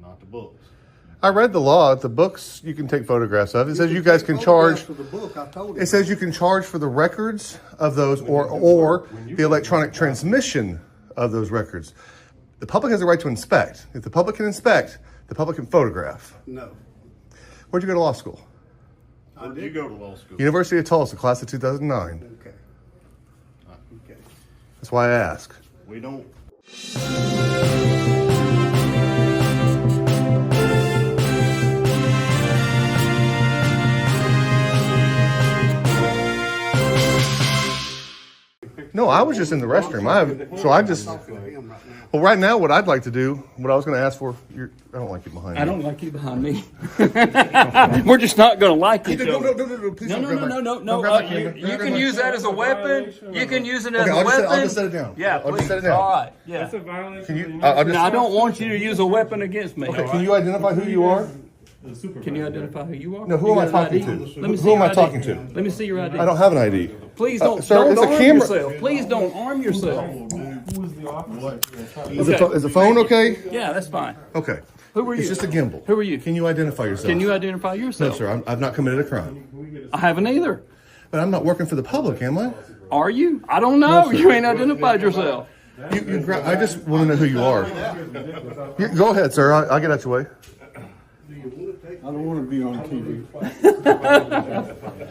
Not the books. I read the law. The books you can take photographs of. It says you guys can charge. For the book, I told It says you can charge for the records of those, or the electronic transmission of those records. The public has a right to inspect. If the public can inspect, the public can photograph. No. Where'd you go to law school? Where did you go to law school? University of Tulsa, class of 2009. Okay. Okay. That's why I ask. We don't. No, I was just in the restroom. Well, right now, what I'd like to do, what I was going to ask for, I don't like you behind me. I don't like you behind me. We're just not going to like each other. No, please don't grab my- No. don't grab my camera. You can use that as a weapon. You can use it as a I'll weapon. just set it down. Yeah, I'll please. just set it down. All right. Yeah. That's a violation. Can you? of the I'll just. Now, I don't want you to use a weapon against me. Okay, can you identify who you are? Can you identify who you are? No, who You am I got an talking ID? to? Let me see Who am your I ID. talking to? Let me see your ID. I don't have an ID. Please don't. Sir, Don't it's a arm camera. yourself. Please don't arm yourself. Who is the officer? Is the phone okay? Yeah, that's fine. Okay. Who are you? It's just a gimbal. Who are you? Can you identify yourself? Can you identify No, yourself? sir. I've not committed a crime. I haven't either. But I'm not working for the public, am I? Are you? I don't know. sir. You ain't identified yourself. I just want to know who you are. Go ahead, sir. I'll get out your way. I don't want to be on TV.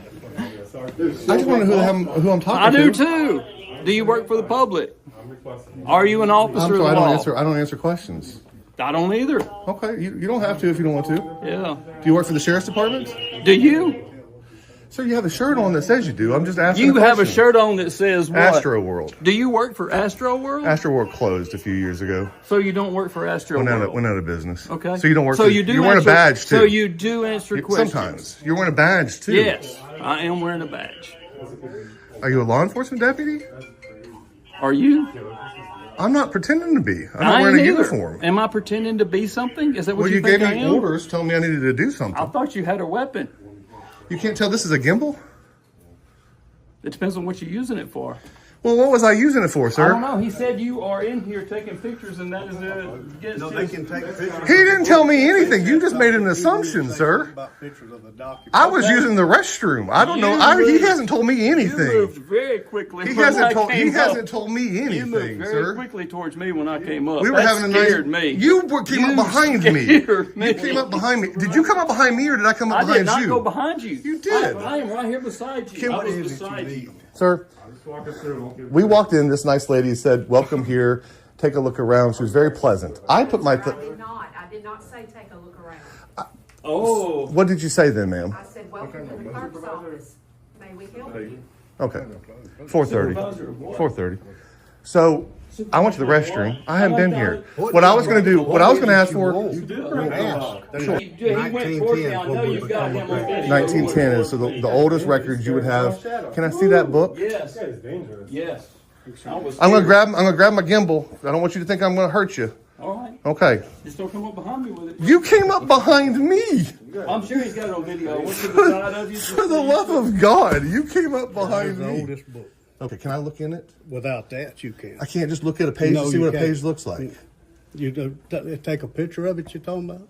I just want to know who I'm talking I to. do too. Do you work for the public? Are you an officer I'm of the sorry, law? I don't answer questions. I don't either. Okay, you don't have to if you don't want to. Yeah. Do you work for the sheriff's department? Do you? Sir, you have a shirt on that says you do. I'm just asking. You have a question. shirt on that says what? Astro World. Do you work for Astro World? Astro World closed a few years ago. So you don't work for Astro World? Went out of business. Okay. So you don't work. So for, you do. You're wearing a badge too. So you do answer questions. Sometimes you're wearing a badge too. Yes, I am wearing a badge. Are you a law enforcement deputy? Are you? I'm not pretending to be. I'm not I wearing a ain't either. uniform. Am I pretending to be something? Is that what Well, you you think gave I me am? orders telling me I needed to do something. I thought you had a weapon. You can't tell this is a gimbal? It depends on what you're using it for. Well, what was I using it for, I sir? don't know. He said you are in here taking pictures, and that is against No, they his- can take pictures. He didn't tell me anything. You just made an assumption, sir. About pictures of the document. I was using the restroom. I don't know. He hasn't told me You moved anything. very quickly. He when hasn't I told. He came hasn't up. told me You moved anything, very sir. quickly towards me when I came up. We were That having a nice. scared me. You came up behind me. scared me. You came up behind me. Did you come up behind me or did I come up I did behind not you? go behind you. You did. I am right here beside you. Kim, I what was is it you beside need? you. Sir, we walked in. This nice lady said, "Welcome here. Take a look around." She was very pleasant. I put my. I did not say take a look around. Oh. What did you say then, ma'am? I said, welcome to the clerk's office. May we help you? Okay. 4:30. 4:30. So I went to the restroom. I haven't been here. What I was going to do, what I was going to ask for, He went towards me. I know you got him on video. 1910 is so the oldest records you would have. Can I see that book? Yes. Yes. I'm gonna grab my gimbal. I don't want you to think I'm gonna hurt you. All right. Okay. Just don't come up behind me with it. You came up behind me. I'm sure he's got it on video. What's to the side of you? For the love of God, you came up behind The me. oldest book. Okay, can I look in it? Without that, you can't. I can't just look at a page No, to see you what a can't. page looks like. You take a picture of it. You're talking about?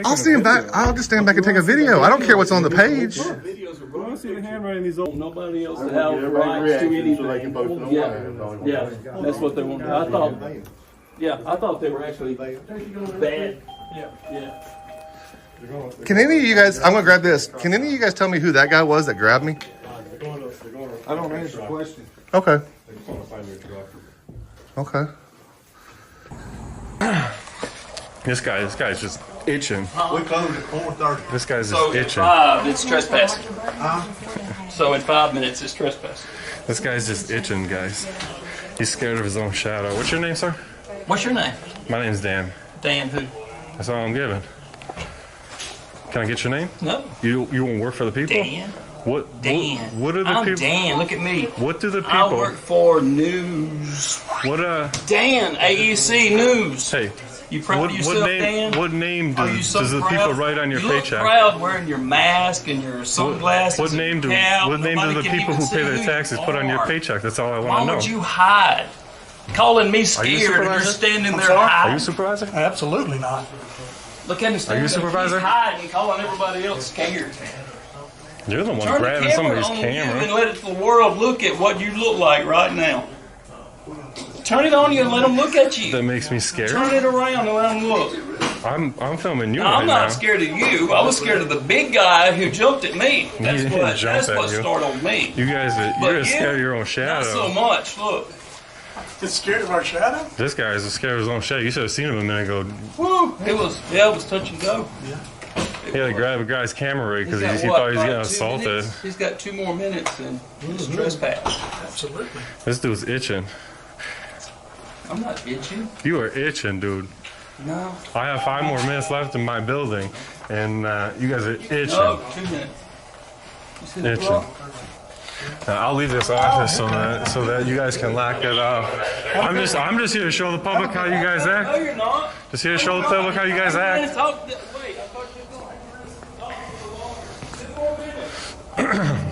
I'll stand back. I'll just stand back and take a video. I don't care what's on the page. Videos are I want to see the handwriting. These old. Nobody else to have rights to anything. Yeah, that's what they want. I thought they were actually bad. Yeah. Can any of you guys? I'm gonna grab this. Can any of you guys tell me who that guy was that grabbed me? I don't answer questions. Okay. Okay. This guy's just itching. We close at 4:30. This guy's So just in itching. 5, it's trespassing. So in 5 minutes, it's trespassing. This guy's just itching, guys. He's scared of his own shadow. What's your name, sir? What's your name? My name's Dan. Dan who? That's all I'm giving. Can I get your name? No. You won't work for the people? Dan. What? Dan. What are the I'm people? Dan. Look at me. What do the I people? work for news. What Dan, AEC News. Hey. You proud What, of yourself, Dan? what name Are you so does the proud? people write on your you look paycheck? proud wearing your mask and your sunglasses. What name and do your cap. what name do Nobody the can people even who pay see their who taxes you put on your are. paycheck? That's all I Why want to know. would you hide? Calling me scared and you're supervisor? standing there Are you hiding. supervisor? Absolutely not. Look at him stand Are you a up. supervisor? He's hiding, calling everybody else scared. You're the one Turn the grabbing camera somebody's on you and camera. let the world look at what you look like right now. Turn it on you and let them look at you. That makes me scared. Turn it around and let them look. I'm filming you Now, right I'm not now. scared of you. I was scared of the big guy who jumped at me. That's He didn't what jump at you. startled me. You guys, But you're you, scared of your own Not so shadow. much. Look. It's scared of our shadow? This guy is scared of his own shadow. You should have seen him a minute ago. Woo. It was touch and go. He had to grab a guy's camera rig because He's he got thought he was what, getting like 2 assaulted. minutes? He's got 2 more minutes and his trespass. Absolutely. This dude's itching. I'm not itching. You are itching, dude. No. I have 5 more minutes left in my building, and you guys are itching. No, 2 minutes. You see the Itching. clock? I'll leave this office so that you guys can lock it up. I'm just here to show the public how you guys No, act. you're not. Just here to show the public how you guys act. Wait, I thought you were going. 2 more minutes.